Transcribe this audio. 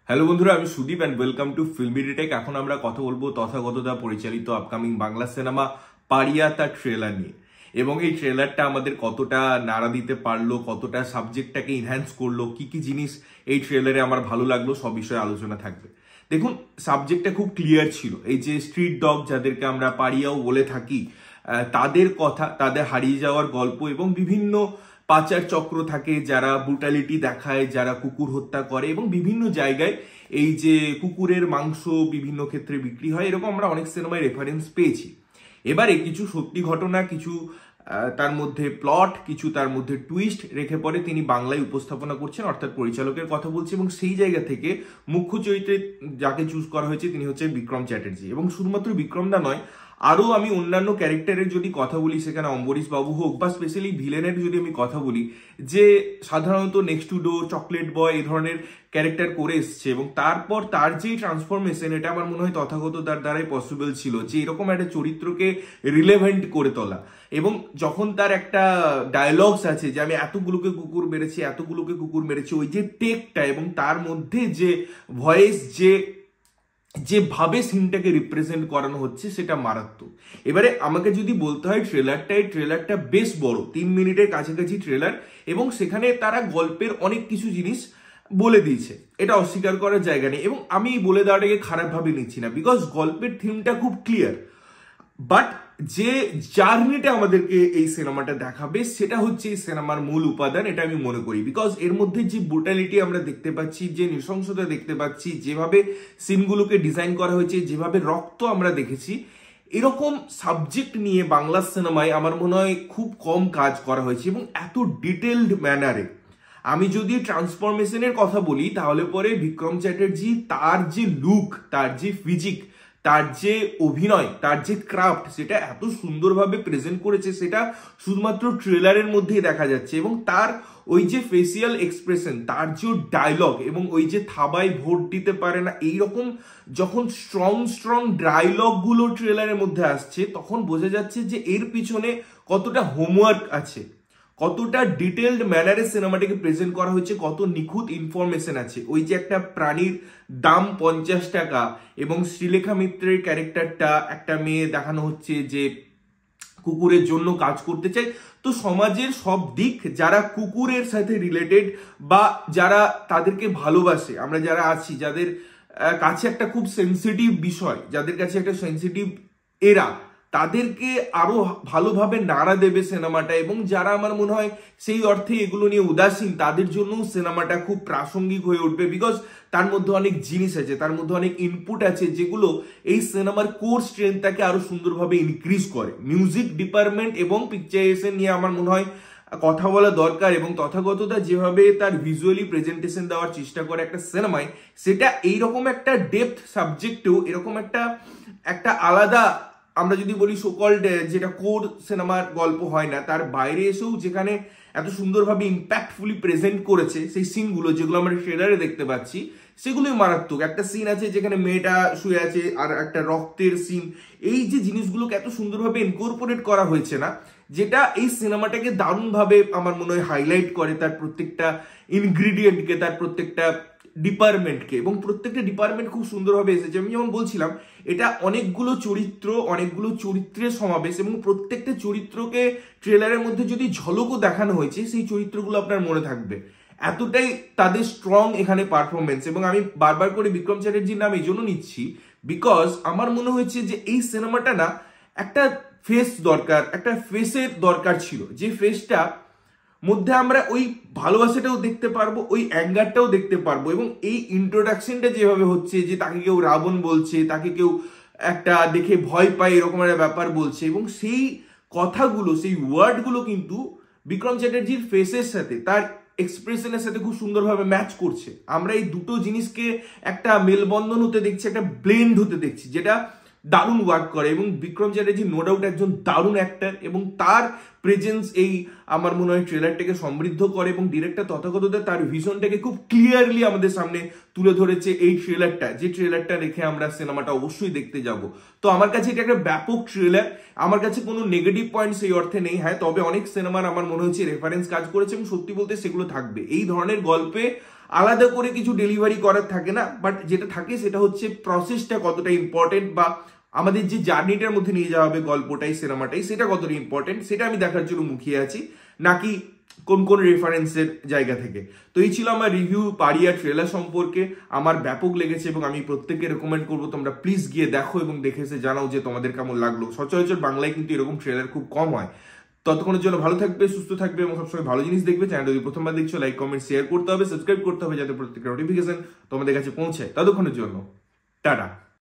Hello বন্ধুরা, আমি Sudeep and welcome to filmy detect. এখন আমরা কথা বলবো তথাগতদা পরিচালিত আপকামিং বাংলা সিনেমা পারিয়া তার ট্রেলার নিয়ে, এবং এই ট্রেলারটা আমাদের কতটা নাড়া দিতে পারলো, কতটা সাবজেক্টটাকে ইনহ্যান্স করলো, কি কি জিনিস এই ট্রেলারে আমার ভালো লাগলো, সব বিষয়ে আলোচনা থাকবে। দেখুন, সাবজেক্টটা খুব ক্লিয়ার ছিল। এই যে স্ট্রিট ডগ যাদেরকে আমরা পারিয়াও বলে থাকি, তাদের কথা, তাদের হারিয়ে যাওয়ার গল্প, এবং বিভিন্ন পাচার চক্র থাকে যারা ব্রুটালিটি দেখায়, যারা কুকুর হত্যা করে, এবং বিভিন্ন জায়গায় এই যে কুকুরের মাংস বিভিন্ন ক্ষেত্রে বিক্রি হয়, এরকম আমরা অনেক সিনেমায় রেফারেন্স পেয়েছি। এবারে কিছু সত্যি ঘটনা, কিছু তার মধ্যে প্লট, কিছু তার মধ্যে টুইস্ট রেখে পরে তিনি বাংলায় উপস্থাপনা করছেন, অর্থাৎ পরিচালকের কথা বলছি। এবং সেই জায়গা থেকে মুখ্য চরিত্রে যাকে চুজ করা হয়েছে তিনি হচ্ছেন বিক্রম চ্যাটার্জি। এবং শুধুমাত্র বিক্রম দা নয়, আরো আমি অন্যান্য ক্যারেক্টারের যদি কথা বলি, সেখানে অম্বরীশ বাবু হোক বা স্পেশালি ভিলেনের যদি আমি কথা বলি, যে সাধারণত নেক্সট টু ডোর, চকলেট বয় এই ধরনের ক্যারেক্টার করে এসছে, এবং তারপর তার যে ট্রান্সফরমেশন, এটা আমার মনে হয় তথাগত তার দ্বারাই পসিবল ছিল, যে এরকম একটা চরিত্রকে রিলেভেন্ট করে তোলা। এবং যখন তার একটা ডায়লগস আছে যে আমি এতগুলোকে কুকুর মেরেছি, এতগুলোকে কুকুর মেরেছি, ওই যে টেকটা এবং তার মধ্যে যে ভয়েস, যেভাবে সিনটাকে রিপ্রেজেন্ট করানো হচ্ছে, সেটা মারাত্মক। এবারে আমাকে যদি বলতে হয় ট্রেলারটা বেশ বড়, 3 মিনিটের কাছাকাছি ট্রেলার, এবং সেখানে তারা গল্পের অনেক কিছু জিনিস বলে দিয়েছে, এটা অস্বীকার করার জায়গা নেই। এবং আমি বলে দেওয়াটাকে খারাপভাবে নিচ্ছি না, বিকজ গল্পের থিমটা খুব ক্লিয়ার। বাট যে জার্নিটা আমাদেরকে এই সিনেমাটা দেখাবে, সেটা হচ্ছে এই সিনেমার মূল উপাদান, এটা আমি মনে করি। বিকজ এর মধ্যে যে ব্রুটালিটি আমরা দেখতে পাচ্ছি, যে নৃশংসতা দেখতে পাচ্ছি, যেভাবে সিনগুলোকে ডিজাইন করা হয়েছে, যেভাবে রক্ত আমরা দেখেছি, এরকম সাবজেক্ট নিয়ে বাংলা সিনেমায় আমার মনে হয় খুব কম কাজ করা হয়েছে, এবং এত ডিটেলড ম্যানারে। আমি যদি ট্রান্সফরমেশনের কথা বলি, তাহলে পরে বিক্রম চ্যাটার্জি তার যে লুক, তার যে ফিজিক, তার যে অভিনয়, তার যে ক্রাফট, সেটা এত সুন্দরভাবে প্রেজেন্ট করেছে, সেটা শুধুমাত্র ট্রেলারের মধ্যেই দেখা যাচ্ছে। এবং তার ওই যে ফেসিয়াল এক্সপ্রেশন, তার যে ডায়লগ, এবং ওই যে থাবায় ভোট দিতে পারে না, এইরকম যখন স্ট্রং ডায়লগ গুলো ট্রেলারের মধ্যে আসছে, তখন বোঝা যাচ্ছে যে এর পিছনে কতটা হোমওয়ার্ক আছে, কতটা ডিটেলড ম্যানারে সিনেমাটাকে প্রেজেন্ট করা হয়েছে, কত নিখুঁত ইনফরমেশন আছে। ওই যে একটা প্রাণীর দাম 50 টাকা, এবং শ্রীলেখা মিত্রের ক্যারেক্টারটা, একটা মেয়ে দেখানো হচ্ছে যে কুকুরের জন্য কাজ করতে চায়। তো সমাজের সব দিক, যারা কুকুরের সাথে রিলেটেড বা যারা তাদেরকে ভালোবাসে, আমরা যারা আছি, যাদের কাছে একটা খুব সেন্সিটিভ বিষয়, যাদের কাছে একটা সেন্সিটিভ এরা, তাদেরকে আরো ভালোভাবে নাড়া দেবে সিনেমাটা। এবং যারা আমার মনে হয় সেই অর্থে এগুলো নিয়ে উদাসীন, তাদের জন্য সিনেমাটা খুব প্রাসঙ্গিক হয়ে উঠবে। বিকজ তার মধ্যে অনেক জিনিস আছে, তার মধ্যে অনেক ইনপুট আছে, যেগুলো এই সিনেমার কোর স্ট্রেংথটাকে আরো সুন্দরভাবে ইনক্রিজ করে। মিউজিক ডিপার্টমেন্ট এবং পিকচারাইজেশন নিয়ে আমার মনে হয় কথা বলা দরকার, এবং তথাগতদা যেভাবে তার ভিজুয়ালি প্রেজেন্টেশন দেওয়ার চেষ্টা করে একটা সিনেমায়, সেটা এইরকম একটা ডেপথ সাবজেক্টেও এরকম একটা আলাদা, আমরা যদি বলি সোকল্ড, যেটা কোর সিনেমার গল্প হয় না, তার বাইরে এসেও যেখানে এত সুন্দরভাবে ইম্প্যাক্টফুলি প্রেজেন্ট করেছে, সেই সিনগুলো যেগুলো আমরা ট্রেলারে দেখতে পাচ্ছি, সেগুলোই মারাত্মক। একটা সিন আছে যেখানে মেয়েটা শুয়ে আছে, আর একটা রক্তের সিন। এই যে জিনিসগুলোকে এত সুন্দরভাবে ইনকর্পোরেট করা হয়েছে না, যেটা এই সিনেমাটাকে দারুণভাবে আমার মনে হয় হাইলাইট করে, তার প্রত্যেকটা ইনগ্রিডিয়েন্টকে, তার প্রত্যেকটা ডিপার্টমেন্টকে, এবং প্রত্যেকটা ডিপার্টমেন্ট খুব সুন্দরভাবে এসেছে। আমি যেমন বলছিলাম, এটা অনেকগুলো চরিত্রের সমাবেশ, এবং প্রত্যেকটা চরিত্রকে ট্রেলারের মধ্যে যদি ঝলকও দেখানো হয়েছে, সেই চরিত্রগুলো আপনার মনে থাকবে, এতটাই তাদের স্ট্রং এখানে পারফরমেন্স। এবং আমি বারবার করে বিক্রম চ্যাটার্জির নাম এই জন্য নিচ্ছি, বিকজ আমার মনে হয়েছে যে এই সিনেমাটা না একটা ফেস দরকার, একটা ফেসের দরকার ছিল, যে ফেসটা মধ্যে আমরা ওই ভালোবাসাটাও দেখতে পারবো, ওই অ্যাঙ্গারটাও দেখতে পারবো। এবং এই ইন্ট্রোডাকশনটা যেভাবে হচ্ছে, যে তাকে কেউ রাবণ বলছে, তাকে কেউ একটা দেখে ভয় পায়, এরকম একটা ব্যাপার বলছে, এবং সেই কথাগুলো, সেই ওয়ার্ডগুলো কিন্তু বিক্রম চ্যাটার্জির ফেসের সাথে, তার এক্সপ্রেশনের সাথে খুব সুন্দরভাবে ম্যাচ করছে। আমরা এই দুটো জিনিসকে একটা মেলবন্ধন হতে দেখছি, একটা ব্লেন্ড হতে দেখছি, যেটা দারুণ ওয়ার্ক করে। এবং বিক্রম চ্যাটার্জি নো ডাউট একজন দারুণ অ্যাক্টর, এবং তার প্রেজেন্স এই আমার মনে হয় ট্রেলারটাকে সমৃদ্ধ করে। এবং ডিরেক্টর তথাগতদা তার ভিশনটাকে খুব ক্লিয়ারলি আমাদের সামনে তুলে ধরেছে এই ট্রেলারটা, যে ট্রেলারটা রেখে আমরা সিনেমাটা অবশ্যই দেখতে যাব। তো আমার কাছে এটা একটা ব্যাপক ট্রেলার, আমার কাছে কোনো নেগেটিভ পয়েন্ট সেই অর্থে নেই। হ্যাঁ, তবে অনেক সিনেমার আমার মনে হচ্ছে রেফারেন্স কাজ করেছে, এবং সত্যি বলতে সেগুলো থাকবে। এই ধরনের গল্পে আলাদা করে কিছু ডেলিভারি করার থাকে না, বাট যেটা থাকে সেটা হচ্ছে প্রসেসটা কতটা ইম্পর্টেন্ট, বা আমাদের যে জার্নিটার মধ্যে নিয়ে যাওয়া হবে গল্পটাই সিনেমাটাই সেটা কতটা ইম্পর্টেন্ট সেটা আমি দেখার জন্য মুখিয়ে আছি, নাকি কোন কোন রেফারেন্সের জায়গা থেকে। তো এই ছিল আমার রিভিউ পারিয়া ট্রেলার সম্পর্কে। আমার ব্যাপক লেগেছে এবং আমি প্রত্যেককে রেকমেন্ড করবো তোমরা প্লিজ গিয়ে দেখো এবং দেখে এসে জানাও যে তোমাদের কেমন লাগলো। সচরাচর বাংলায় কিন্তু এরকম ট্রেলার খুব কম হয়। ততক্ষণের জন্য ভালো থাকবে, সুস্থ থাকবে এবং সবসময় ভালো জিনিস দেখবে। চ্যানেলটা যদি প্রথমবার দেখছো লাইক কমেন্ট শেয়ার করতে হবে, সাবস্ক্রাইব করতে হবে যাতে প্রত্যেকটা নোটিফিকেশন তোমাদের কাছে পৌঁছায়। ততক্ষণের জন্য টাটা।